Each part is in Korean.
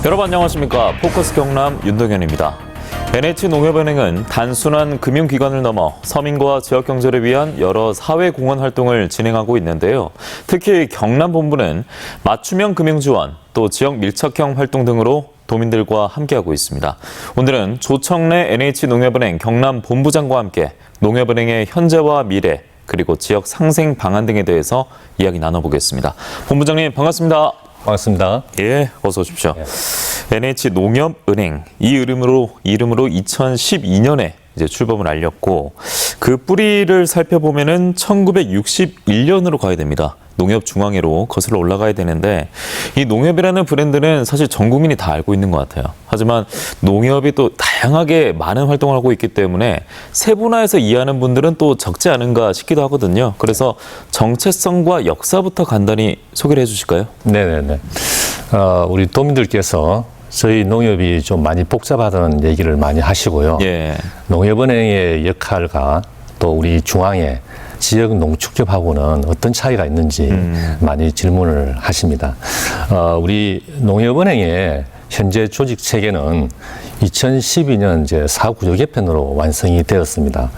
여러분 안녕하십니까. 포커스 경남 윤동현입니다. NH농협은행은 단순한 금융기관을 넘어 서민과 지역경제를 위한 여러 사회공헌 활동을 진행하고 있는데요. 특히 경남본부는 맞춤형 금융지원, 또 지역 밀착형 활동 등으로 도민들과 함께하고 있습니다. 오늘은 조청래 NH농협은행 경남본부장과 함께 농협은행의 현재와 미래, 그리고 지역 상생 방안 등에 대해서 이야기 나눠보겠습니다. 본부장님 반갑습니다. 반갑습니다. 예, 어서 오십시오. NH농협은행 이 이름으로 2012년에 이제 출범을 알렸고 그 뿌리를 살펴보면은 1961년으로 가야 됩니다. 농협중앙회로 거슬러 올라가야 되는데 이 농협이라는 브랜드는 사실 전 국민이 다 알고 있는 것 같아요. 하지만 농협이 또 다양하게 많은 활동을 하고 있기 때문에 세분화해서 이해하는 분들은 또 적지 않은가 싶기도 하거든요. 그래서 정체성과 역사부터 간단히 소개를 해주실까요? 네네네. 우리 도민들께서 저희 농협이 좀 많이 복잡하다는 얘기를 많이 하시고요. 예. 농협은행의 역할과 또 우리 중앙회 지역 농축협하고는 어떤 차이가 있는지 많이 질문을 하십니다. 우리 농협은행의 현재 조직 체계는 2012년 이제 사구조 개편으로 완성이 되었습니다.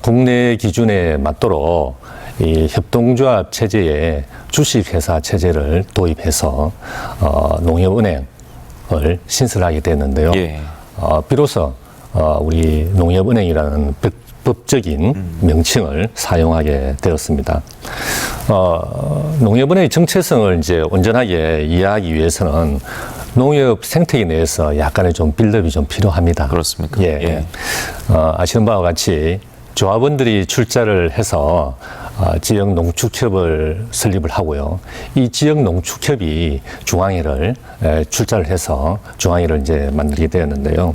국내 기준에 맞도록 이 협동조합 체제에 주식회사 체제를 도입해서 농협은행을 신설하게 됐는데요. 예. 비로소 우리 농협은행이라는 법적인 명칭을 사용하게 되었습니다. 농협은행의 정체성을 이제 온전하게 이해하기 위해서는 농협 생태계 내에서 약간의 좀 빌드업이 좀 필요합니다. 그렇습니까? 예. 예. 아시는 바와 같이 조합원들이 출자를 해서 지역 농축협을 설립을 하고요. 이 지역 농축협이 중앙회를 출자를 해서 중앙회를 이제 만들게 되었는데요.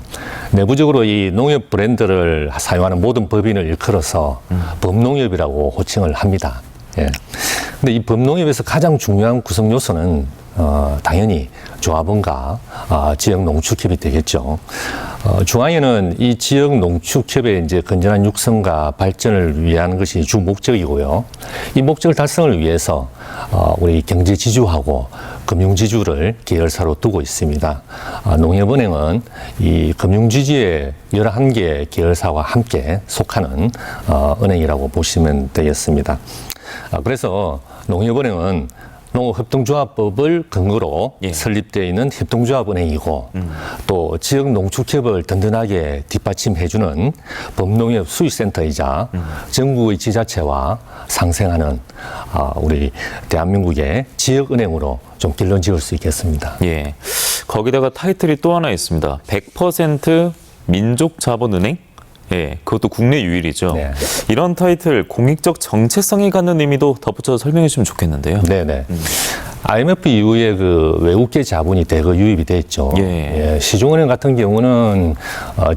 내부적으로 이 농협 브랜드를 사용하는 모든 법인을 일컬어서 범농협이라고 호칭을 합니다. 예. 근데 이 범농협에서 가장 중요한 구성 요소는 당연히 조합원과 지역 농축협이 되겠죠. 중앙회는 이 지역 농축협의 이제 건전한 육성과 발전을 위한 것이 주 목적이고요. 이 목적 달성을 위해서 우리 경제 지주하고 금융 지주를 계열사로 두고 있습니다. 농협은행은 이 금융 지주의 11개 계열사와 함께 속하는 은행이라고 보시면 되겠습니다. 그래서 농협은행은 농업협동조합법을 근거로 설립되어 있는 협동조합은행이고 또 지역 농축협을 든든하게 뒷받침해주는 범농협 수익센터이자 전국의 지자체와 상생하는 우리 대한민국의 지역은행으로 좀 길러 지을 수 있겠습니다. 예. 거기다가 타이틀이 또 하나 있습니다. 100% 민족자본은행? 예, 그것도 국내 유일이죠. 네. 이런 타이틀, 공익적 정체성이 갖는 의미도 덧붙여서 설명해 주시면 좋겠는데요. 네네. IMF 이후에 그 외국계 자본이 대거 유입이 돼 있죠. 예, 시중은행 같은 경우는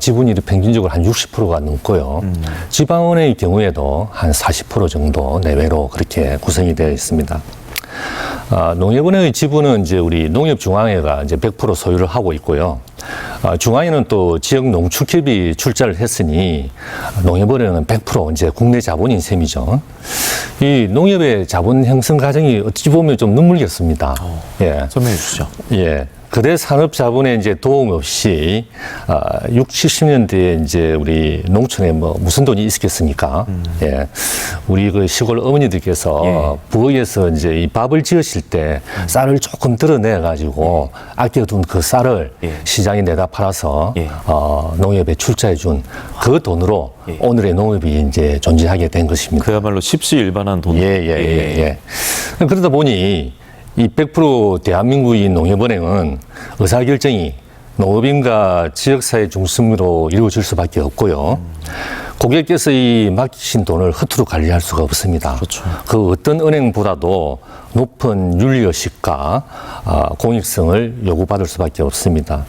지분율이 평균적으로 한 60%가 넘고요. 지방은행의 경우에도 한 40% 정도 내외로 그렇게 구성이 되어 있습니다. 농협은행의 지분은 이제 우리 농협중앙회가 이제 100% 소유를 하고 있고요. 중앙회는 또 지역 농축협이 출자를 했으니 농협은행은 100% 이제 국내 자본인 셈이죠. 이 농협의 자본 형성 과정이 어찌 보면 좀 눈물겹습니다. 예. 설명해 주시죠. 예. 거대 산업 자본의 이제 도움 없이 60, 70년대에 이제 우리 농촌에 뭐 무슨 돈이 있었겠습니까? 예. 우리 그 시골 어머니들께서 부엌에서 이제 이 밥을 지으실 때 쌀을 조금 드러내 가지고 아껴둔 그 쌀을 시장에 내다 팔아서 농협에 출자해 준 그 돈으로 오늘의 농협이 이제 존재하게 된 것입니다. 그야말로 십시일반한 돈. 예. 그러다 보니 이 100% 대한민국의 농협은행은 의사결정이 농업인과 지역사회 중심으로 이루어질 수밖에 없고요. 고객께서 이 맡기신 돈을 허투루 관리할 수가 없습니다. 그렇죠. 그 어떤 은행보다도 높은 윤리의식과 공익성을 요구받을 수밖에 없습니다.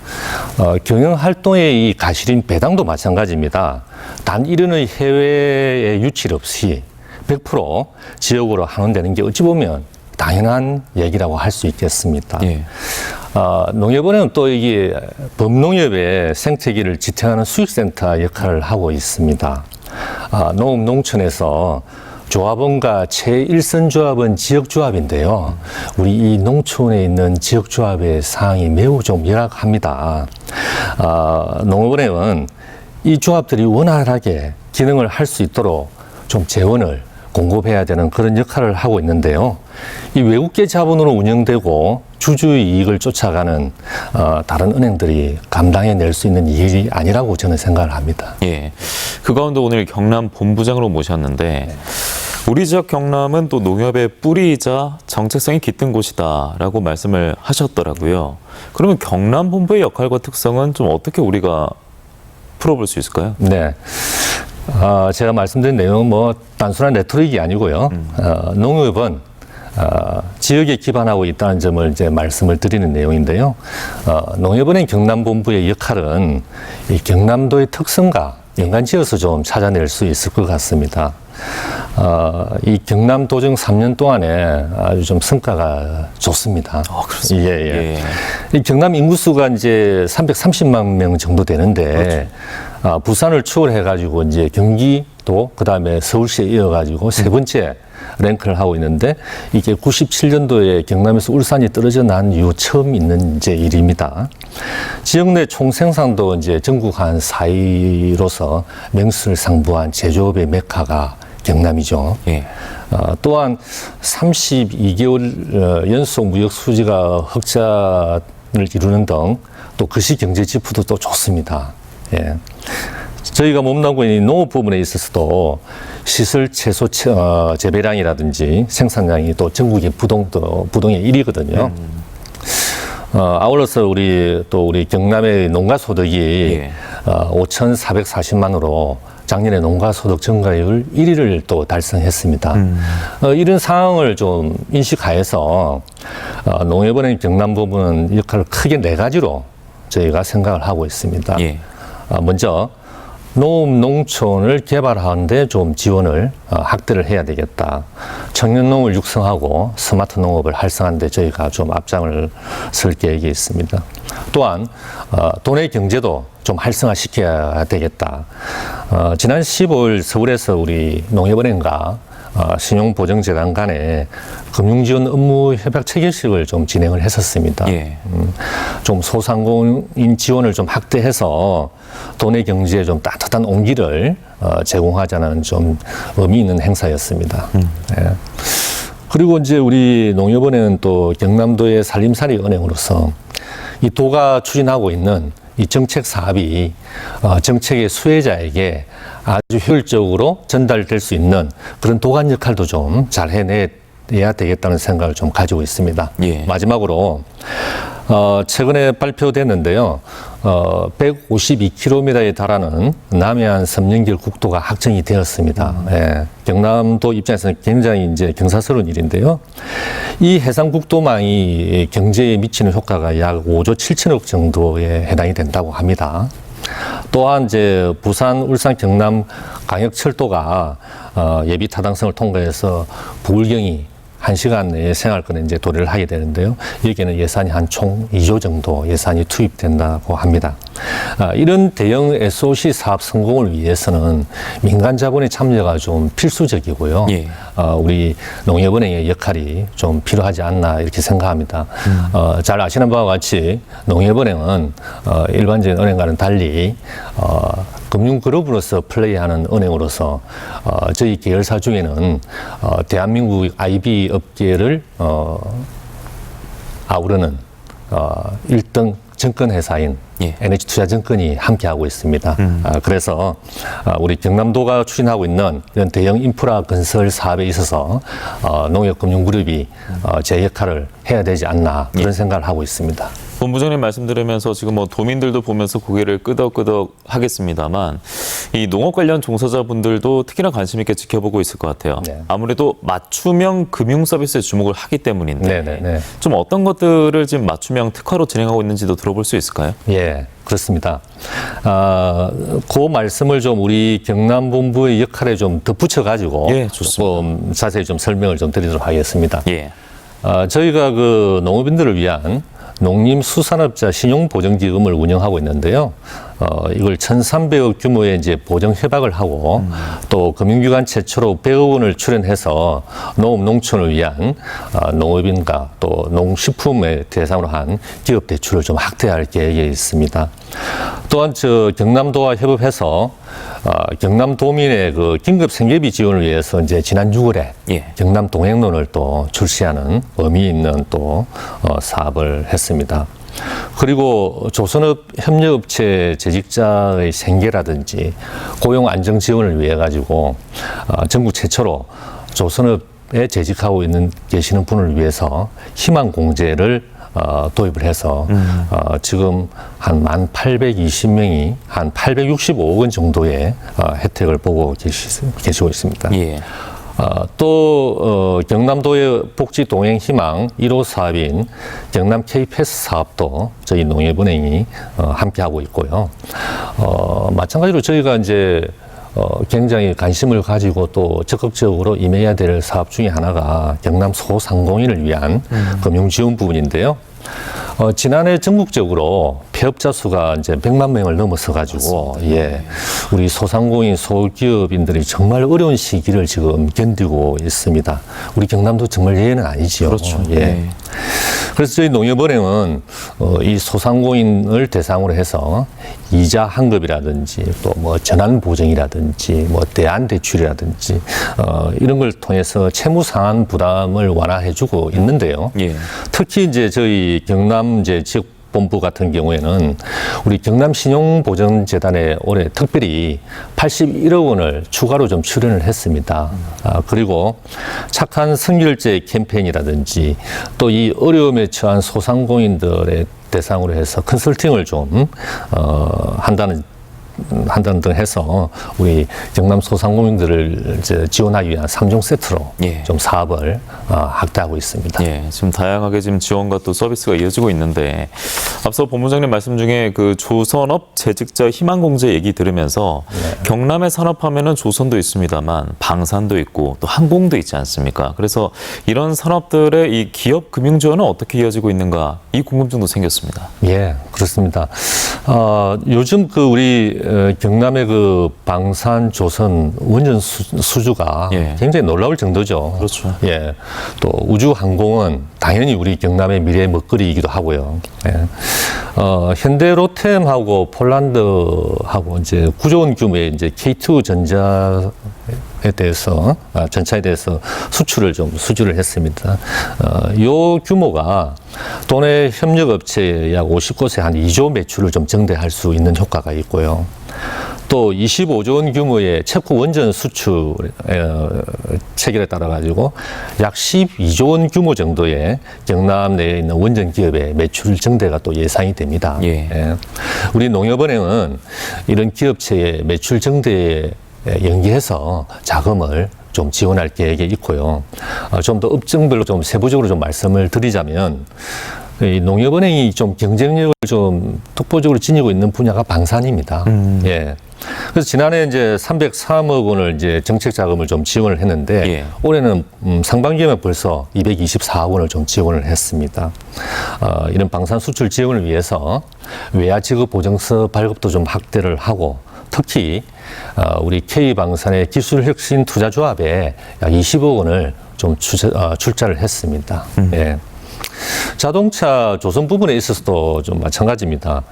경영활동의 이 가실인 배당도 마찬가지입니다. 단 1원의 해외에 유출 없이 100% 지역으로 환원되는 게 어찌 보면 당연한 얘기라고 할 수 있겠습니다. 예. 농협은행은 또 이게 범농협의 생태계를 지탱하는 수익센터 역할을 하고 있습니다. 농업, 농촌에서 조합원과 최일선 조합은 지역조합인데요. 우리 이 농촌에 있는 지역조합의 사항이 매우 좀 열악합니다. 농업은행은 이 조합들이 원활하게 기능을 할 수 있도록 좀 재원을 공급해야 되는 그런 역할을 하고 있는데요. 이 외국계 자본으로 운영되고 주주의 이익을 쫓아가는 다른 은행들이 감당해낼 수 있는 일이 아니라고 저는 생각을 합니다. 예, 그 가운데 오늘 경남 본부장으로 모셨는데 우리 지역 경남은 또 농협의 뿌리이자 정체성이 깃든 곳이다라고 말씀을 하셨더라고요. 그러면 경남 본부의 역할과 특성은 좀 어떻게 우리가 풀어볼 수 있을까요? 네. 제가 말씀드린 내용은 뭐 단순한 레토릭이 아니고요. 농협은 지역에 기반하고 있다는 점을 이제 말씀을 드리는 내용인데요. 농협은행 경남본부의 역할은 이 경남도의 특성과 연관지어서 좀 찾아낼 수 있을 것 같습니다. 이 경남 도정 3년 동안에 아주 좀 성과가 좋습니다. 그렇습니다. 예. 이 경남 인구수가 이제 330만 명 정도 되는데, 그렇죠. 부산을 추월해가지고 이제 경기도, 그 다음에 서울시에 이어가지고 세 번째 랭크를 하고 있는데, 이게 97년도에 경남에서 울산이 떨어져 난 이후 처음 있는 이제 일입니다. 지역 내 총생산도 이제 전국 한 4위로서 명실상부한 제조업의 메카가 경남이죠. 예. 또한 32개월 연속 무역 수지가 흑자를 이루는 등 또 거시 경제 지표도 또 좋습니다. 예. 저희가 몸담고 있는 농업 부분에 있어서도 시설 채소 재배량이라든지 생산량이 또 전국의 부동의 1위거든요. 아울러서 우리 경남의 농가 소득이 5,440만으로 작년에 농가 소득 증가율 1위를 또 달성했습니다. 이런 상황을 좀 인식하여서 농협은행 경남 부분은 역할을 크게 네 가지로 저희가 생각을 하고 있습니다. 먼저 농업 농촌을 개발하는데 좀 지원을 확대를 해야 되겠다. 청년 농업을 육성하고 스마트 농업을 활성화하는데 저희가 좀 앞장을 설 계획이 있습니다. 또한 도내 경제도 좀 활성화시켜야 되겠다. 지난 15일 서울에서 우리 농협은행과 신용보증재단 간에 금융지원 업무 협약 체결식을 좀 진행을 했었습니다. 좀 소상공인 지원을 좀 확대해서 도내 경제에 좀 따뜻한 온기를 제공하자는 좀 의미 있는 행사였습니다. 그리고 이제 우리 농협은행은 또 경남도의 살림살이 은행으로서 이 도가 추진하고 있는 이 정책 사업이 정책의 수혜자에게 아주 효율적으로 전달될 수 있는 그런 도관 역할도 좀 잘 해내야 되겠다는 생각을 좀 가지고 있습니다. 마지막으로 최근에 발표됐는데요. 152km에 달하는 남해안 섬연결 국도가 확정이 되었습니다. 경남도 입장에서는 굉장히 이제 경사스러운 일인데요. 이 해상국도망이 경제에 미치는 효과가 약 5조 7천억 정도에 해당이 된다고 합니다. 또한 이제 부산, 울산, 경남 광역철도가 예비 타당성을 통과해서 부울경이 1시간 내에 생활권에 이제 도래를 하게 되는데요. 여기에는 예산이 한 총 2조 정도 예산이 투입된다고 합니다. 이런 대형 SOC 사업 성공을 위해서는 민간 자본의 참여가 좀 필수적이고요. 우리 농협은행의 역할이 좀 필요하지 않나 이렇게 생각합니다. 잘 아시는 바와 같이 농협은행은 일반적인 은행과는 달리 금융그룹으로서 플레이하는 은행으로서 저희 계열사 중에는 대한민국 IB 업계를 아우르는 1등 증권회사인 NH투자증권이 함께하고 있습니다. 그래서 우리 경남도가 추진하고 있는 이런 대형 인프라 건설 사업에 있어서 농협금융그룹이 제 역할을 해야 되지 않나 그런 생각을 하고 있습니다. 본부장님 말씀 들으면서 지금 뭐 도민들도 보면서 고개를 끄덕끄덕 하겠습니다만 이 농업 관련 종사자분들도 특히나 관심 있게 지켜보고 있을 것 같아요. 아무래도 맞춤형 금융 서비스에 주목을 하기 때문인데 좀 어떤 것들을 지금 맞춤형 특화로 진행하고 있는지도 들어볼 수 있을까요? 그렇습니다. 그 말씀을 좀 우리 경남본부의 역할에 좀 덧붙여가지고 조금 자세히 좀 설명을 좀 드리도록 하겠습니다. 저희가 그 농업인들을 위한 농림수산업자 신용보증기금을 운영하고 있는데요. 이걸 1,300억 규모의 이제 보정 협약을 하고 또 금융기관 최초로 100억 원을 출연해서 농업 농촌을 위한 농업인과 또 농식품을 대상으로 한 기업 대출을 좀 확대할 계획에 있습니다. 또한 경남도와 협업해서 경남도민의 그 긴급 생계비 지원을 위해서 이제 지난 6월에 경남 동행론을 또 출시하는 의미 있는 또 사업을 했습니다. 그리고 조선업 협력업체 재직자의 생계라든지 고용 안정 지원을 위해 가지고 전국 최초로 조선업에 재직하고 계시는 분을 위해서 희망 공제를 도입을 해서 지금 한 1,820명이 한 865억 원 정도의 혜택을 보고 계시고 있습니다. 예. 또 경남도의 복지 동행 희망 1호 사업인 경남 K-패스 사업도 저희 농협은행이 함께 하고 있고요. 마찬가지로 저희가 이제 굉장히 관심을 가지고 또 적극적으로 임해야 될 사업 중에 하나가 경남 소상공인을 위한 금융 지원 부분인데요. 지난해 전국적으로 폐업자 수가 이제 100만 명을 넘어서 가지고 우리 소상공인 소기업인들이 정말 어려운 시기를 지금 견디고 있습니다. 우리 경남도 정말 예외는 아니지요. 그렇죠. 그래서 저희 농협은행은 이 소상공인을 대상으로 해서 이자 환급이라든지 또 뭐 전환 보증이라든지 뭐 대안 대출이라든지 이런 걸 통해서 채무 상환 부담을 완화해주고 있는데요. 특히 이제 저희 경남 이제 지역 본부 같은 경우에는 우리 경남신용보전재단에 올해 특별히 81억 원을 추가로 좀 출연을 했습니다. 그리고 착한 선결제 캠페인이라든지 또 이 어려움에 처한 소상공인들의 대상으로 해서 컨설팅을 좀 한다는 등 해서 우리 경남 소상공인들을 이제 지원하기 위한 3종 세트로 좀 사업을 확대하고 있습니다. 지금 다양하게 지금 지원과 또 서비스가 이어지고 있는데 앞서 본부장님 말씀 중에 그 조선업 재직자 희망공제 얘기 들으면서 경남의 산업하면은 조선도 있습니다만 방산도 있고 또 항공도 있지 않습니까? 그래서 이런 산업들의 이 기업 금융 지원은 어떻게 이어지고 있는가 이 궁금증도 생겼습니다. 그렇습니다. 요즘 그 우리 경남의 그 방산 조선 원전 수주가 굉장히 놀라울 정도죠. 그렇죠. 또 우주 항공은 당연히 우리 경남의 미래의 먹거리이기도 하고요. 현대 로템하고 폴란드하고 이제 9조 원 규모의 이제 K2 전자에 대해서 전차에 대해서 수주를 했습니다. 요 규모가 도내 협력업체 약 50곳에 한 2조 매출을 좀 증대할 수 있는 효과가 있고요. 또 25조 원 규모의 체코 원전 수출 체결에 따라 가지고 약 12조 원 규모 정도의 경남 내에 있는 원전 기업의 매출 증대가 또 예상이 됩니다. 우리 농협은행은 이런 기업체의 매출 증대에 연계해서 자금을 좀 지원할 계획에 있고요. 좀 더 업종별로 좀 세부적으로 좀 말씀을 드리자면 이 농협은행이 좀 경쟁력을 좀 독보적으로 지니고 있는 분야가 방산입니다. 그래서 지난해 이제 303억 원을 이제 정책 자금을 좀 지원을 했는데 올해는 상반기에만 벌써 224억 원을 좀 지원을 했습니다. 이런 방산 수출 지원을 위해서 외야 지급 보증서 발급도 좀 확대를 하고 특히 우리 K방산의 기술혁신 투자조합에 약 20억 원을 좀 출자를 했습니다. 자동차 조선 부분에 있어서도 좀 마찬가지입니다.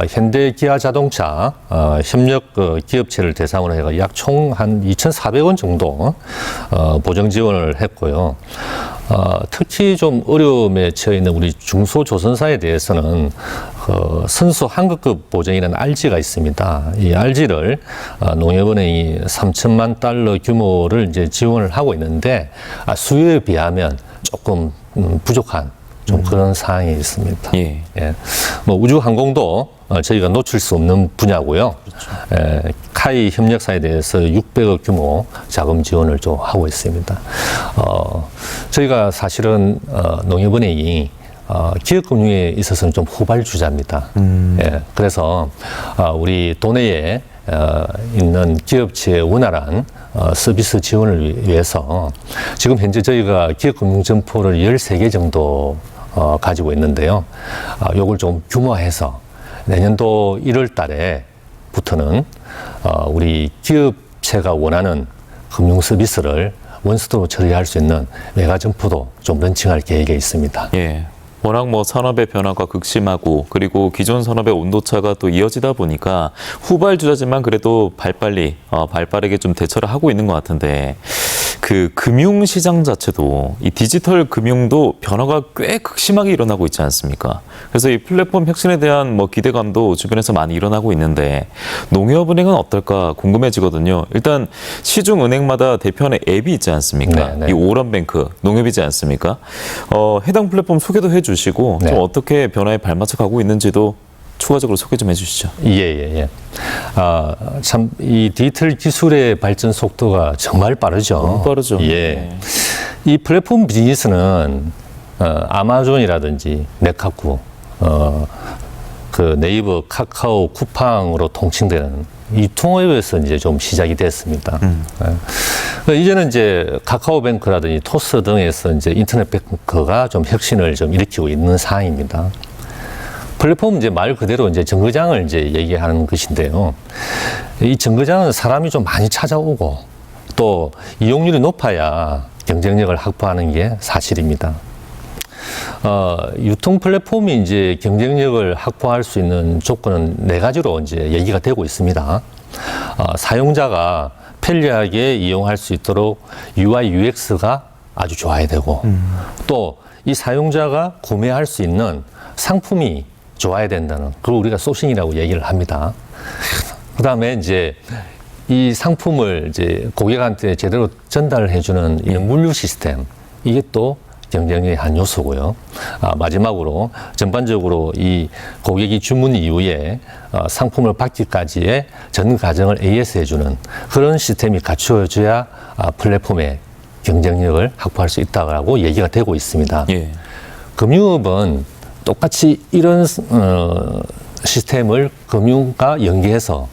현대 기아 자동차 협력 기업체를 대상으로 해서 약 총 한 2,400원 정도 보정 지원을 했고요. 특히 좀 어려움에 처해 있는 우리 중소조선사에 대해서는 선수 한급급 보정이라는 RG가 있습니다. 이 RG를 농협은행이 3천만 달러 규모를 이제 지원을 하고 있는데 수요에 비하면 조금 부족한 좀 그런 사항이 있습니다. 뭐 우주 항공도 저희가 놓칠 수 없는 분야고요. 카이 협력사에 대해서 600억 규모 자금 지원을 좀 하고 있습니다. 저희가 사실은 농협은행이 기업금융에 있어서는 좀 후발주자입니다. 그래서 우리 도내에 있는 기업체의 원활한 서비스 지원을 위해서 지금 현재 저희가 기업금융점포를 13개 정도 가지고 있는데요. 요걸 좀 규모화해서 내년도 1월 달에부터는 우리 기업체가 원하는 금융 서비스를 원스톱으로 처리할 수 있는 메가 점포도 좀 런칭할 계획에 있습니다. 예. 워낙 뭐 산업의 변화가 극심하고 그리고 기존 산업의 온도차가 또 이어지다 보니까 후발주자지만 그래도 발빠르게 좀 대처를 하고 있는 것 같은데 그 금융시장 자체도 이 디지털 금융도 변화가 꽤 극심하게 일어나고 있지 않습니까? 그래서 이 플랫폼 혁신에 대한 뭐 기대감도 주변에서 많이 일어나고 있는데 농협은행은 어떨까 궁금해지거든요. 일단 시중은행마다 대표하는 앱이 있지 않습니까? 네, 네. 이 오런뱅크 농협이지 않습니까? 해당 플랫폼 소개도 해주시고 네. 좀 어떻게 변화에 발맞춰 가고 있는지도 추가적으로 소개 좀 해주시죠. 예. 참, 이 디지털 기술의 발전 속도가 정말 빠르죠. 너무 빠르죠. 예. 네. 이 플랫폼 비즈니스는 아마존이라든지 네카쿠, 그 네이버, 카카오, 쿠팡으로 통칭되는 이 통합에서 이제 좀 시작이 됐습니다. 이제는 이제 카카오뱅크라든지 토스 등에서 이제 인터넷 뱅크가 좀 혁신을 좀 일으키고 있는 상황입니다. 플랫폼은 이제 말 그대로 이제 정거장을 이제 얘기하는 것인데요. 이 정거장은 사람이 좀 많이 찾아오고 또 이용률이 높아야 경쟁력을 확보하는 게 사실입니다. 유통 플랫폼이 이제 경쟁력을 확보할 수 있는 조건은 4가지로 이제 얘기가 되고 있습니다. 사용자가 편리하게 이용할 수 있도록 UI, UX가 아주 좋아야 되고 또 이 사용자가 구매할 수 있는 상품이 좋아야 된다는 그걸 우리가 소싱이라고 얘기를 합니다. 그다음에 이제 이 상품을 이제 고객한테 제대로 전달을 해주는 이 물류 시스템 이게 또 경쟁력의 한 요소고요. 마지막으로 전반적으로 이 고객이 주문 이후에 상품을 받기까지의 전 과정을 AS 해주는 그런 시스템이 갖추어져야 플랫폼의 경쟁력을 확보할 수 있다고 얘기가 되고 있습니다. 예. 금융업은 똑같이 이런 시스템을 금융과 연계해서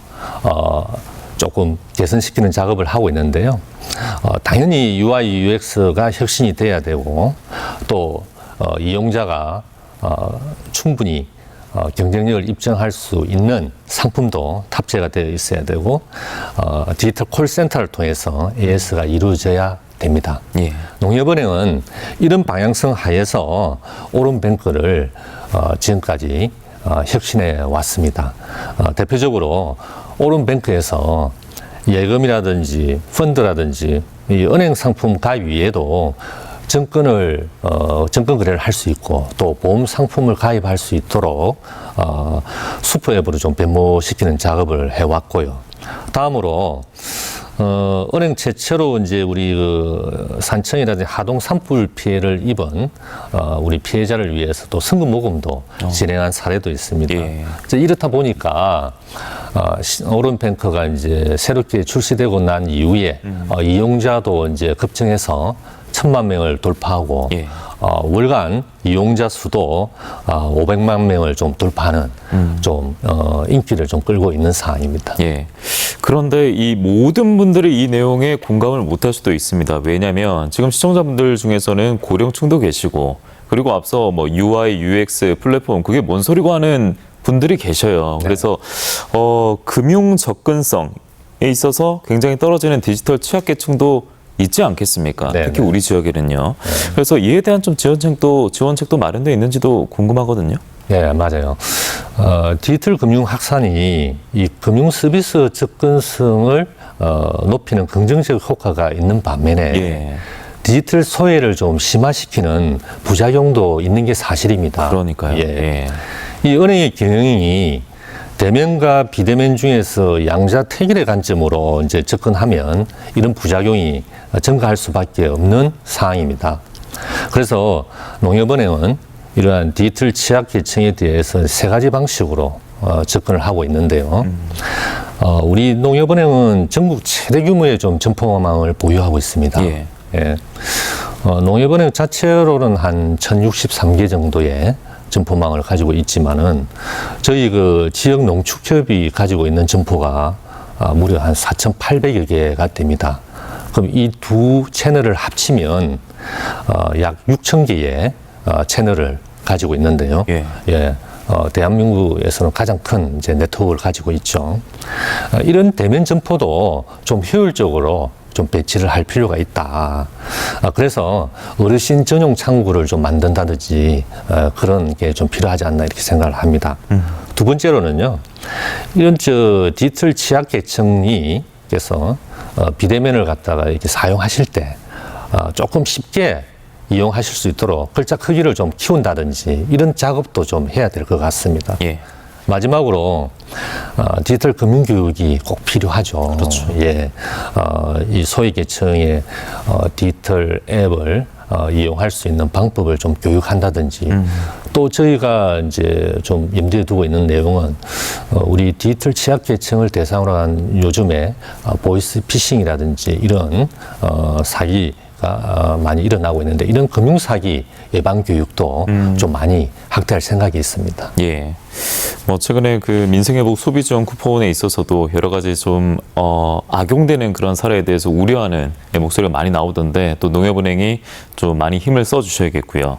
조금 개선시키는 작업을 하고 있는데요. 당연히 UI, UX가 혁신이 돼야 되고 또 이용자가 충분히 경쟁력을 입증할 수 있는 상품도 탑재가 되어 있어야 되고 디지털 콜센터를 통해서 AS가 이루어져야 됩니다. 예. 농협은행은 이런 방향성 하에서 오른뱅크를 지금까지 혁신해 왔습니다. 대표적으로 오른뱅크에서 예금이라든지 펀드라든지 이 은행 상품 가입 위에도 증권 거래를 할 수 있고 또 보험 상품을 가입할 수 있도록 슈퍼앱으로 좀 변모시키는 작업을 해왔고요. 다음으로 은행 최초로 이제 우리 그 산청이라든지 하동 산불 피해를 입은 우리 피해자를 위해서 또 성금 모금도 진행한 사례도 있습니다. 예. 이렇다 보니까 오른뱅크가 이제 새롭게 출시되고 난 이후에 이용자도 이제 급증해서 1,000만 명을 돌파하고 예. 월간 이용자 수도 500만 명을 좀 돌파하는 좀 인기를 좀 끌고 있는 상황입니다. 예. 그런데 이 모든 분들이 이 내용에 공감을 못할 수도 있습니다. 왜냐하면 지금 시청자분들 중에서는 고령층도 계시고 그리고 앞서 뭐 UI, UX 플랫폼 그게 뭔 소리고 하는 분들이 계셔요. 그래서 금융 접근성에 있어서 굉장히 떨어지는 디지털 취약계층도 있지 않겠습니까? 네, 특히 네. 우리 지역에는요. 그래서 이에 대한 좀 지원책도 마련되어 있는지도 궁금하거든요. 네, 맞아요. 디지털 금융 확산이 이 금융 서비스 접근성을 높이는 긍정적 효과가 있는 반면에 예. 디지털 소외를 좀 심화시키는 부작용도 있는 게 사실입니다. 그러니까요. 예. 이 은행의 경영이 대면과 비대면 중에서 양자택일의 관점으로 이제 접근하면 이런 부작용이 증가할 수밖에 없는 상황입니다. 그래서 농협은행은 이러한 디지털 취약계층에 대해서 3가지 방식으로 접근을 하고 있는데요. 우리 농협은행은 전국 최대 규모의 좀 점포망을 보유하고 있습니다. 예. 예. 농협은행 자체로는 한 1,063개 정도의 점포망을 가지고 있지만은 저희 그 지역 농축협이 가지고 있는 점포가 무려 한 4,800여 개가 됩니다. 그럼 이 두 채널을 합치면 약 6,000개의 채널을 가지고 있는데요. 예. 예. 대한민국에서는 가장 큰 이제 네트워크를 가지고 있죠. 이런 대면 점포도 좀 효율적으로 좀 배치를 할 필요가 있다. 그래서 어르신 전용 창구를 좀 만든다든지 그런 게 좀 필요하지 않나 이렇게 생각을 합니다. 두 번째로는요, 이런 디지털 취약계층이 그래서 비대면을 갖다가 이렇게 사용하실 때 조금 쉽게 이용하실 수 있도록 글자 크기를 좀 키운다든지 이런 작업도 좀 해야 될 것 같습니다. 예. 마지막으로 디지털 금융 교육이 꼭 필요하죠. 그렇죠. 예, 이 소외 계층의 디지털 앱을 이용할 수 있는 방법을 좀 교육한다든지 또 저희가 이제 좀 염두에 두고 있는 내용은 우리 디지털 취약 계층을 대상으로 한 요즘에 보이스 피싱이라든지 이런 사기가 많이 일어나고 있는데 이런 금융 사기 예방 교육도 좀 많이 확대할 생각이 있습니다. 예. 뭐 최근에 그 민생회복 소비지원 쿠폰에 있어서도 여러 가지 좀 악용되는 그런 사례에 대해서 우려하는 목소리가 많이 나오던데 또 농협은행이 좀 많이 힘을 써주셔야겠고요.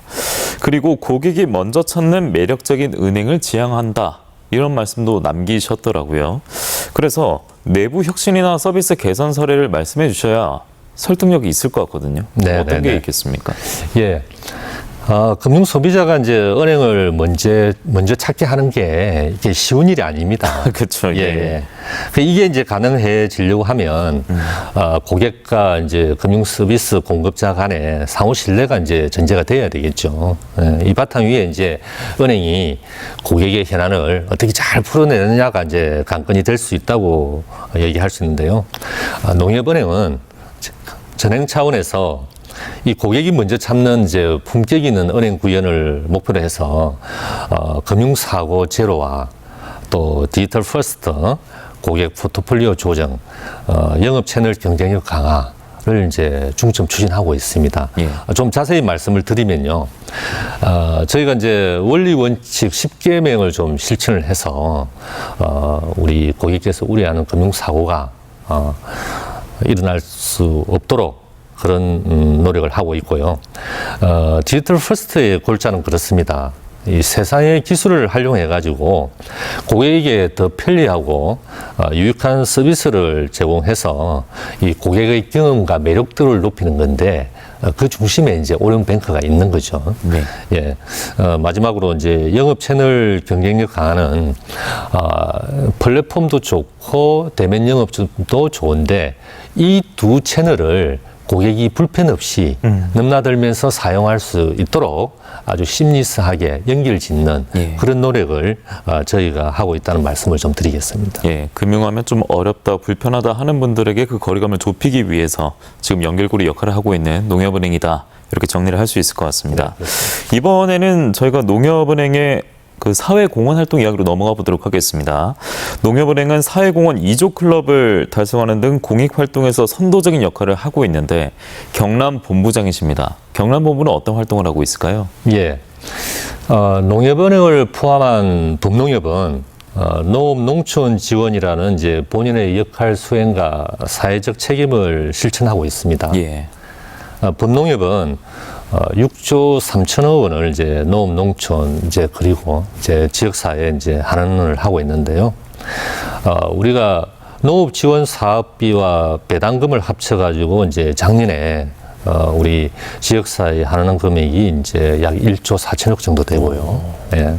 그리고 고객이 먼저 찾는 매력적인 은행을 지향한다. 이런 말씀도 남기셨더라고요. 그래서 내부 혁신이나 서비스 개선 사례를 말씀해 주셔야 설득력이 있을 것 같거든요. 네, 어떤 네, 게 네. 있겠습니까? 예. 금융 소비자가 이제 은행을 먼저 찾게 하는 게 이게 쉬운 일이 아닙니다. 그렇죠. 예. 이게 이제 가능해지려고 하면 고객과 이제 금융 서비스 공급자 간에 상호 신뢰가 이제 전제가 돼야 되겠죠. 예. 이 바탕 위에 이제 은행이 고객의 현안을 어떻게 잘 풀어내느냐가 이제 관건이 될 수 있다고 얘기할 수 있는데요. 농협은행은 전행 차원에서 이 고객이 먼저 찾는 이제 품격 있는 은행 구현을 목표로 해서 금융사고 제로와 또 디지털 퍼스트 고객 포트폴리오 조정, 영업 채널 경쟁력 강화를 이제 중점 추진하고 있습니다. 예. 좀 자세히 말씀을 드리면요, 저희가 이제 원리 원칙 10개명을 좀 실천을 해서 우리 고객께서 우려하는 금융사고가 일어날 수 없도록 그런 노력을 하고 있고요. 디지털 퍼스트의 골자는 그렇습니다. 이 세상의 기술을 활용해가지고 고객에게 더 편리하고 유익한 서비스를 제공해서 이 고객의 경험과 매력도를 높이는 건데 그 중심에 이제 오른뱅크가 있는 거죠. 네. 예. 마지막으로 이제 영업 채널 경쟁력 강화는 플랫폼도 좋고 대면 영업도 좋은데 이 두 채널을 고객이 불편 없이 넘나들면서 사용할 수 있도록 아주 심리스하게 연결 짓는 예. 그런 노력을 저희가 하고 있다는 말씀을 좀 드리겠습니다. 예, 금융하면 좀 어렵다, 불편하다 하는 분들에게 그 거리감을 좁히기 위해서 지금 연결고리 역할을 하고 있는 농협은행이다. 이렇게 정리를 할 수 있을 것 같습니다. 네, 이번에는 저희가 농협은행의 그 사회공헌 활동 이야기로 넘어가 보도록 하겠습니다. 농협은행은 사회공헌 2조 클럽을 달성하는 등 공익활동에서 선도적인 역할을 하고 있는데 경남 본부장이십니다. 경남 본부는 어떤 활동을 하고 있을까요? 예. 농협은행을 포함한 범농협은 농업 농촌 지원이라는 이제 본인의 역할 수행과 사회적 책임을 실천하고 있습니다. 예. 범농협은 6조 3천억 원을 이제 농업 농촌 이제 그리고 이제 지역사회에 이제 환원을 하고 있는데요. 우리가 농업 지원 사업비와 배당금을 합쳐가지고 이제 작년에 우리 지역사회에 환원한 금액이 이제 약 1조 4천억 정도 되고요. 예.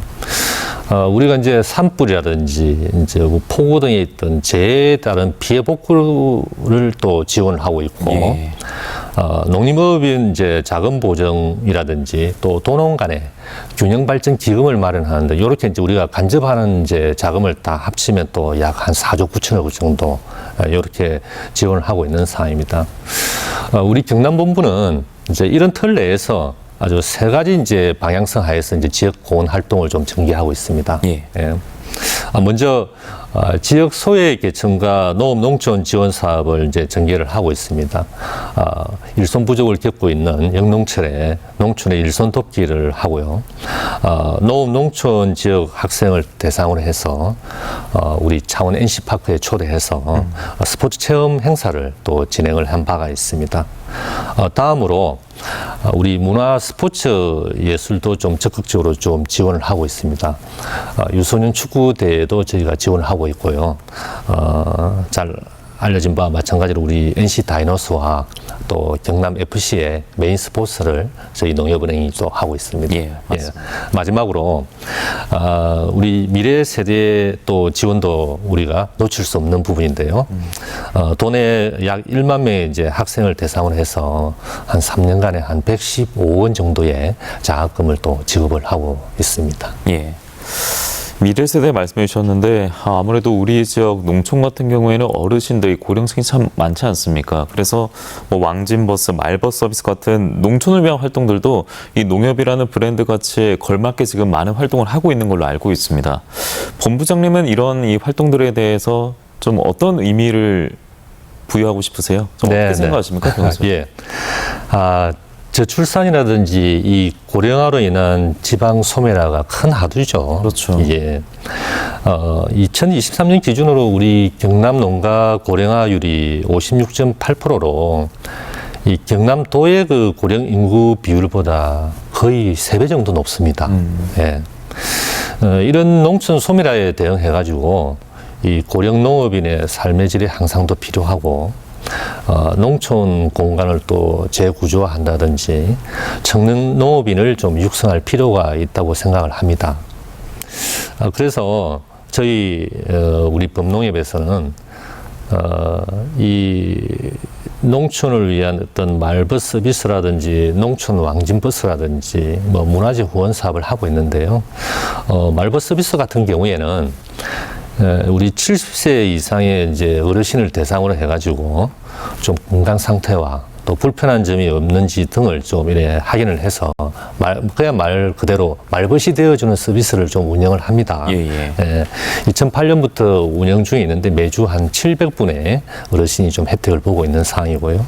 우리가 이제 산불이라든지 이제 폭우 등에 있던 재해에 따른 피해 복구를 또 지원을 하고 있고, 예. 농림업인 이제 자금 보정이라든지 또 도농 간의 균형 발전 기금을 마련하는데 이렇게 이제 우리가 간접하는 이제 자금을 다 합치면 또 약 한 4조 9천억 원 정도 이렇게 지원을 하고 있는 상황입니다. 우리 경남본부는 이제 이런 틀 내에서 아주 세 가지 이제 방향성 하에서 이제 지역 공헌 활동을 좀 전개하고 있습니다. 예. 예. 먼저 지역 소외 계층과 농업 농촌 지원 사업을 이제 전개를 하고 있습니다. 일손 부족을 겪고 있는 영농철에 농촌의 일손 돕기를 하고요. 농업 농촌 지역 학생을 대상으로 해서 우리 창원 NC파크에 초대해서 스포츠 체험 행사를 또 진행을 한 바가 있습니다. 다음으로 우리 문화 스포츠 예술도 좀 적극적으로 좀 지원을 하고 있습니다. 유소년 축구 대회도 저희가 지원을 하고 있고요. 잘 알려진 바와 마찬가지로 우리 NC 다이노스와 또 경남 FC의 메인 스포츠를 저희 농협은행이 또 하고 있습니다. 예, 맞습니다. 마지막으로 우리 미래 세대 또 지원도 우리가 놓칠 수 없는 부분인데요. 도내 약 1만 명의 이제 학생을 대상으로 해서 한 3년간에 한 115원 정도의 장학금을 또 지급을 하고 있습니다. 예. 미래 세대 말씀해 주셨는데 아무래도 우리 지역 농촌 같은 경우에는 어르신들이 고령층이 참 많지 않습니까? 그래서 뭐 왕진버스, 말버스 서비스 같은 농촌을 위한 활동들도 이 농협이라는 브랜드 가치에 걸맞게 지금 많은 활동을 하고 있는 걸로 알고 있습니다. 본부장님은 이런 이 활동들에 대해서 좀 어떤 의미를 부여하고 싶으세요? 좀 어떻게 생각하십니까? 예. 저출산이라든지 이 고령화로 인한 지방 소멸화가 큰 하두죠. 그렇죠. 이게 2023년 기준으로 우리 경남 농가 고령화율이 56.8%로 이 경남도의 그 고령 인구 비율보다 거의 3배 정도 높습니다. 예. 이런 농촌 소멸화에 대응해가지고 이 고령 농업인의 삶의 질의 향상도 필요하고. 농촌 공간을 또 재구조화한다든지 청년 농업인을 좀 육성할 필요가 있다고 생각을 합니다. 그래서 저희 우리 범농협에서는 이 농촌을 위한 어떤 말버스 서비스라든지 농촌 왕진버스라든지 뭐 문화재 후원 사업을 하고 있는데요. 말버스 서비스 같은 경우에는 우리 70세 이상의 이제 어르신을 대상으로 해가지고 좀 건강 상태와 또 불편한 점이 없는지 등을 좀 이렇게 확인을 해서 그냥 말 그대로 말벗이 되어주는 서비스를 좀 운영을 합니다. 2008년부터 운영 중에 있는데 매주 한 700분의 어르신이 좀 혜택을 보고 있는 상황이고요.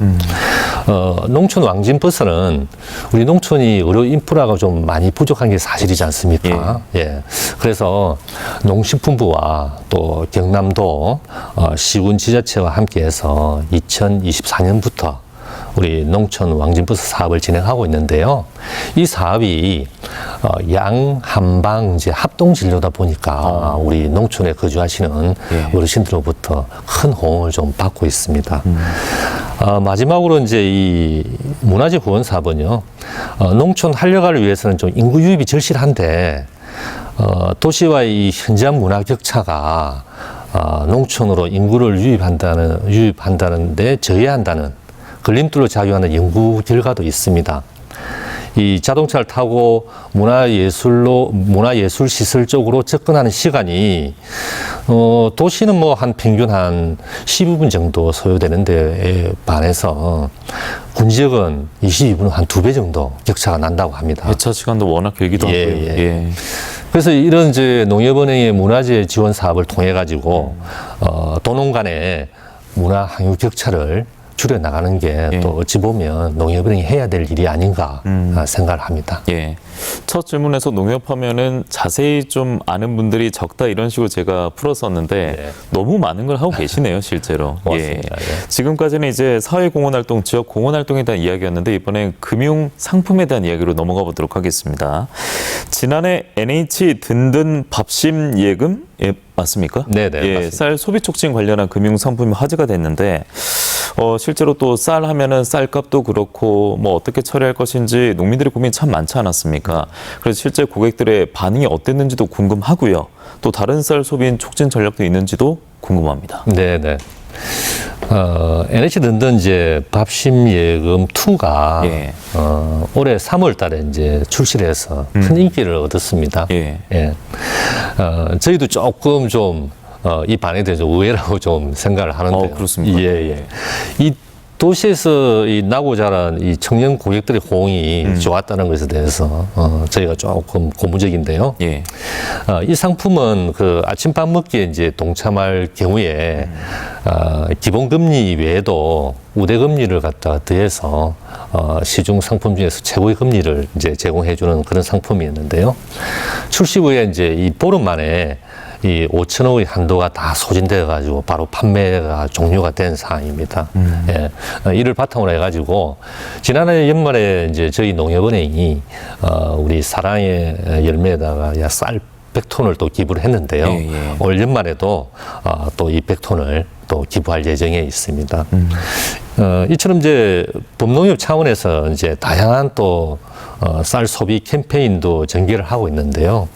농촌 왕진버스는 우리 농촌이 의료 인프라가 좀 많이 부족한 게 사실이지 않습니까? 그래서 농식품부와 또 경남도 시군 지자체와 함께해서 2024년부터 우리 농촌 왕진버스 사업을 진행하고 있는데요. 이 사업이 양, 한방 이제 합동 진료다 보니까 우리 농촌에 거주하시는 어르신들로부터 큰 호응을 좀 받고 있습니다. 마지막으로 이제 이 문화재 후원 사업은요. 농촌 활력화를 위해서는 좀 인구 유입이 절실한데 도시와의 이 현저한 문화 격차가 농촌으로 인구를 유입한다는데 저해한다는 걸림돌로 작용하는 연구 결과도 있습니다. 이 자동차를 타고 문화예술 시설 쪽으로 접근하는 시간이 도시는 뭐 한 평균 한 12분 정도 소요되는데 반해서 군 지역은 22분 한 2배 정도 격차가 난다고 합니다. 배차 시간도 워낙 길기도 하고요. 그래서 이런 이제 농협은행의 문화재 지원 사업을 통해 가지고 도농 간의 문화 항유 격차를 줄여 나가는 게 또 어찌 보면 농협은행이 해야 될 일이 아닌가 생각을 합니다. 첫 질문에서 농협하면은 자세히 좀 아는 분들이 적다 이런 식으로 제가 풀었었는데 너무 많은 걸 하고 계시네요, 실제로. 고맙습니다. 지금까지는 이제 사회공헌활동, 지역공헌활동에 대한 이야기였는데 이번엔 금융 상품에 대한 이야기로 넘어가 보도록 하겠습니다. 지난해 NH 든든 밥심 예금 맞습니까? 맞습니다. 쌀 소비 촉진 관련한 금융 상품이 화제가 됐는데 실제로 또 쌀 하면은 쌀값도 그렇고 뭐 어떻게 처리할 것인지 농민들의 고민이 참 많지 않았습니까? 그래서 실제 고객들의 반응이 어땠는지도 궁금하고요. 또 다른 쌀 소비 촉진 전략도 있는지도 궁금합니다. NH 든든 이제 밥심 예금 2가 올해 3월 달에 이제 출시를 해서 큰 인기를 얻었습니다. 저희도 조금 좀 이 반에 대해서 의외라고 좀 생각을 하는데요. 그렇습니까? 이 도시에서 이 나고 자란 이 청년 고객들의 호응이 좋았다는 것에 대해서 저희가 조금 고무적인데요. 이 상품은 그 아침밥 먹기에 이제 동참할 경우에 기본금리 외에도 우대금리를 갖다가 더해서 시중 상품 중에서 최고의 금리를 이제 제공해주는 그런 상품이었는데요. 출시 후에 이제 이 보름 만에 이 5천억의 한도가 다 소진되어 가지고 바로 판매가 종료가 된 상황입니다. 예, 이를 바탕으로 해가지고 지난해 연말에 이제 저희 농협은행이 우리 사랑의 열매에다가 약 쌀 100톤을 또 기부를 했는데요. 올 연말에도 또 이 100톤을 또 기부할 예정에 있습니다. 이처럼 이제 범농협 차원에서 이제 다양한 또 쌀 소비 캠페인도 전개를 하고 있는데요.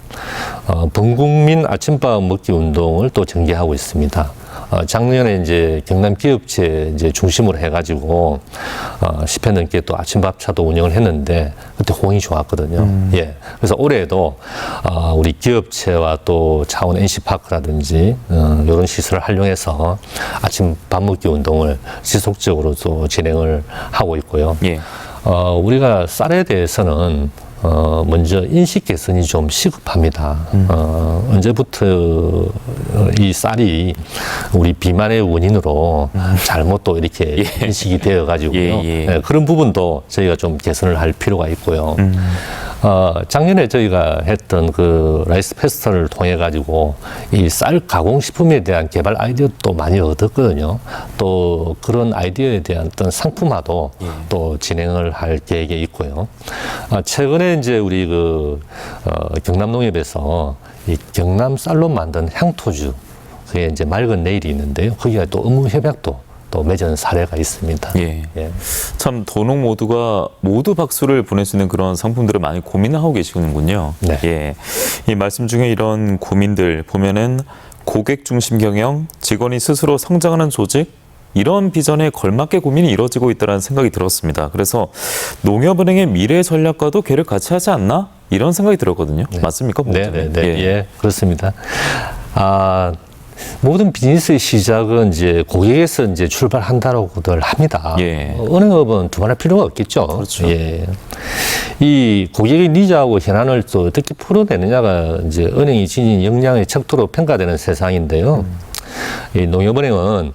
범국민 아침밥 먹기 운동을 또 전개하고 있습니다. 작년에 이제 경남 기업체 이제 중심으로 해가지고 10회 넘게 또 아침밥차도 운영을 했는데 그때 호응이 좋았거든요. 예. 그래서 올해도 우리 기업체와 또 차원 NC파크라든지 이런 시설을 활용해서 아침 밥 먹기 운동을 지속적으로 또 진행을 하고 있고요. 예. 우리가 쌀에 대해서는 먼저 인식 개선이 좀 시급합니다. 언제부터 이 쌀이 우리 비만의 원인으로 잘못 또 이렇게 인식이 되어 가지고요. 네, 그런 부분도 저희가 좀 개선을 할 필요가 있고요. 작년에 저희가 했던 그 라이스 페스터를 통해 가지고 이 쌀 가공식품에 대한 개발 아이디어도 많이 얻었거든요. 또 그런 아이디어에 대한 어떤 상품화도 또 진행을 할 계획에 있고요. 최근에 이제 우리 그 경남농협에서 이 경남 쌀로 만든 향토주, 그게 이제 맑은 내일이 있는데요. 거기가 또 업무 협약도 또 맺은 사례가 있습니다. 예. 참 도농 모두가 모두 박수를 보낼 수 있는 그런 상품들을 많이 고민을 하고 계시는군요. 네. 예. 이 말씀 중에 이런 고민들 보면은 고객 중심 경영, 직원이 스스로 성장하는 조직, 이런 비전에 걸맞게 고민이 이루어지고 있다는 생각이 들었습니다. 그래서 농협은행의 미래 전략과도 궤를 같이 하지 않나? 이런 생각이 들었거든요. 네. 맞습니까? 네, 예, 그렇습니다. 모든 비즈니스의 시작은 이제 고객에서 이제 출발한다고들 합니다. 은행업은 두말할 필요가 없겠죠. 그렇죠. 예. 이 고객의 니즈하고 현안을 또 어떻게 풀어내느냐가 이제 은행이 지닌 역량의 척도로 평가되는 세상인데요. 이 농협은행은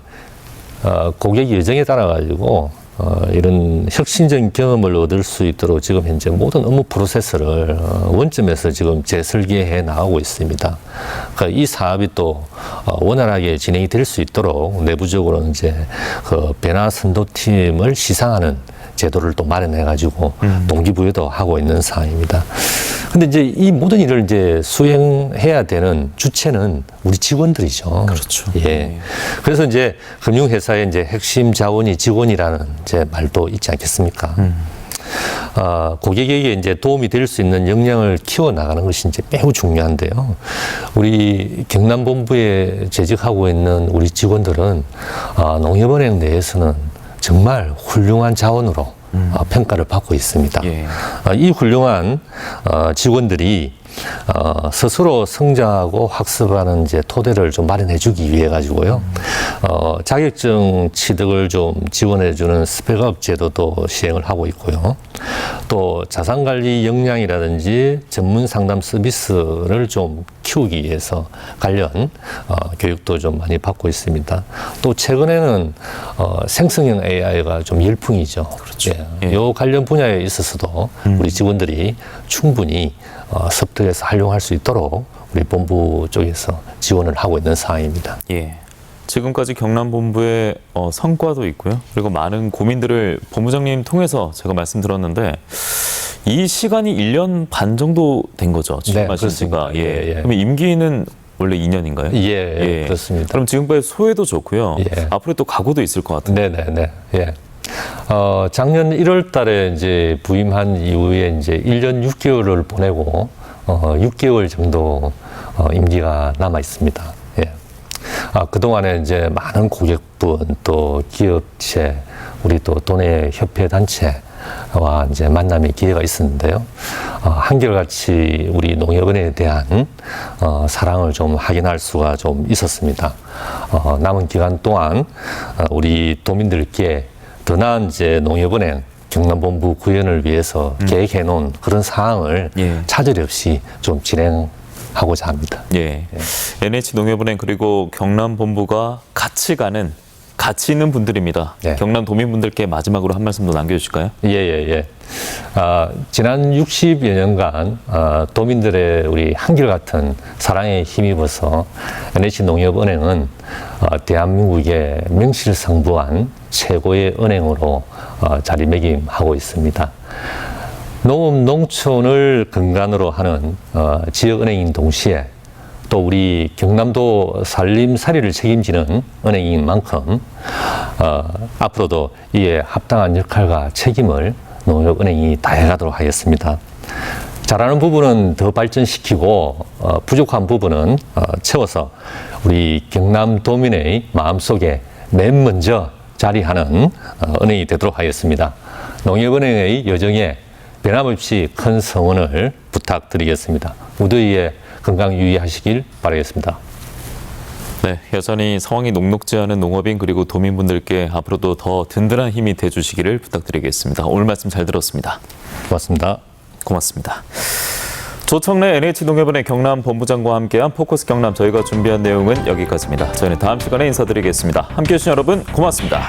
고객 예정에 따라 가지고 이런 혁신적인 경험을 얻을 수 있도록 지금 현재 모든 업무 프로세스를 원점에서 지금 재설계해 나가고 있습니다. 그러니까 이 사업이 또 원활하게 진행이 될 수 있도록 내부적으로 이제 그 변화 선도팀을 시상하는 제도를 또 마련해가지고 동기부여도 하고 있는 상황입니다. 근데 이제 이 모든 일을 이제 수행해야 되는 주체는 우리 직원들이죠. 그렇죠. 예. 그래서 이제 금융회사의 이제 핵심 자원이 직원이라는 이제 말도 있지 않겠습니까? 고객에게 이제 도움이 될 수 있는 역량을 키워 나가는 것이 이제 매우 중요한데요. 우리 경남본부에 재직하고 있는 우리 직원들은 농협은행 내에서는 정말 훌륭한 자원으로 평가를 받고 있습니다. 이 훌륭한 직원들이 스스로 성장하고 학습하는 이제 토대를 좀 마련해주기 위해 가지고요. 자격증 취득을 좀 지원해주는 스펙업 제도도 시행을 하고 있고요. 또 자산관리 역량이라든지 전문 상담 서비스를 좀 키우기 위해서 관련 교육도 좀 많이 받고 있습니다. 또 최근에는 생성형 AI가 좀 열풍이죠. 그렇죠. 이 관련 분야에 있어서도 우리 직원들이 충분히 습득해서 활용할 수 있도록 우리 본부 쪽에서 지원을 하고 있는 상황입니다. 예. 지금까지 경남본부의 성과도 있고요. 그리고 많은 고민들을 본부장님 통해서 제가 말씀드렸는데 이 시간이 1년 반 정도 된 거죠. 취임하신 지가. 그럼 임기는 원래 2년인가요? 예, 그렇습니다. 그럼 지금까지 소회도 좋고요. 앞으로 또 각오도 있을 것 같아요. 네네네. 예. 작년 1월 달에 이제 부임한 이후에 이제 1년 6개월을 보내고 6개월 정도 임기가 남아 있습니다. 예. 그동안에 이제 많은 고객분 또 기업체 우리 또 도내 협회 단체와 이제 만남의 기회가 있었는데요. 한결같이 우리 농협은행에 대한 사랑을 좀 확인할 수가 좀 있었습니다. 남은 기간 동안 우리 도민들께 더 나은 이제 농협은행 경남본부 구현을 위해서 계획해 놓은 그런 사항을 차질 없이 좀 진행하고자 합니다. NH농협은행 그리고 경남본부가 같이 가는 가치 있는 분들입니다. 네. 경남 도민분들께 마지막으로 한 말씀 더 남겨주실까요? 예. 지난 60여 년간 도민들의 우리 한결같은 사랑에 힘입어서 NH농협은행은 대한민국의 명실상부한 최고의 은행으로 자리매김하고 있습니다. 농업, 농촌을 근간으로 하는 지역은행인 동시에 또 우리 경남도 살림살이를 책임지는 은행인 만큼 앞으로도 이에 합당한 역할과 책임을 농협은행이 다해가도록 하겠습니다. 잘하는 부분은 더 발전시키고 부족한 부분은 채워서 우리 경남도민의 마음속에 맨 먼저 자리하는 은행이 되도록 하겠습니다. 농협은행의 여정에 변함없이 큰 성원을 부탁드리겠습니다. 무더위에 건강 유의하시길 바라겠습니다. 네, 여전히 상황이 녹록지 않은 농업인 그리고 도민분들께 앞으로도 더 든든한 힘이 돼주시기를 부탁드리겠습니다. 오늘 말씀 잘 들었습니다. 고맙습니다. 고맙습니다. 조청래 NH농협은행 경남본부장과 함께한 포커스 경남 저희가 준비한 내용은 여기까지입니다. 저희는 다음 시간에 인사드리겠습니다. 함께해 주신 여러분 고맙습니다.